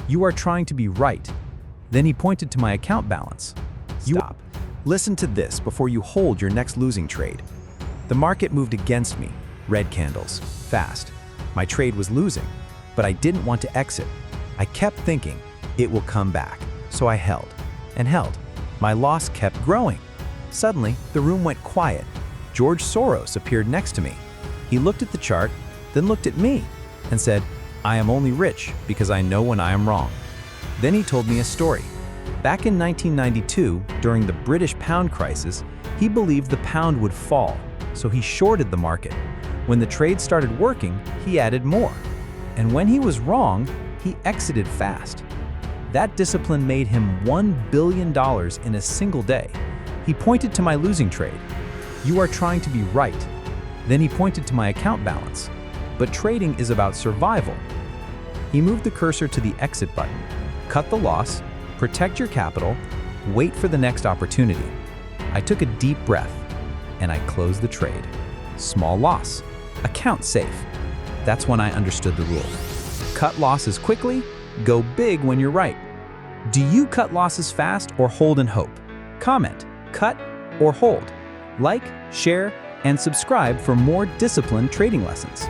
You are trying to be right. Then he pointed to my account balance. Stop. Listen to this before you hold your next losing trade. The market moved against me, red candles, fast. My trade was losing, but I didn't want to exit. I kept thinking, it will come back. So I held and held. My loss kept growing. Suddenly, the room went quiet. George Soros appeared next to me. He looked at the chart, then looked at me and said, "I am only rich because I know when I am wrong." Then he told me a story. Back in 1992, during the British pound crisis, he believed the pound would fall, so he shorted the market. When the trade started working, he added more. And when he was wrong, he exited fast. That discipline made him $1 billion in a single day. He pointed to my losing trade. You are trying to be right. Then he pointed to my account balance. But trading is about survival. He moved the cursor to the exit button. Cut the loss, protect your capital, wait for the next opportunity. I took a deep breath and I closed the trade. Small loss, account safe. That's when I understood the rule. Cut losses quickly, go big when you're right. Do you cut losses fast or hold and hope? Comment, cut or hold. Like, share, and subscribe for more disciplined trading lessons.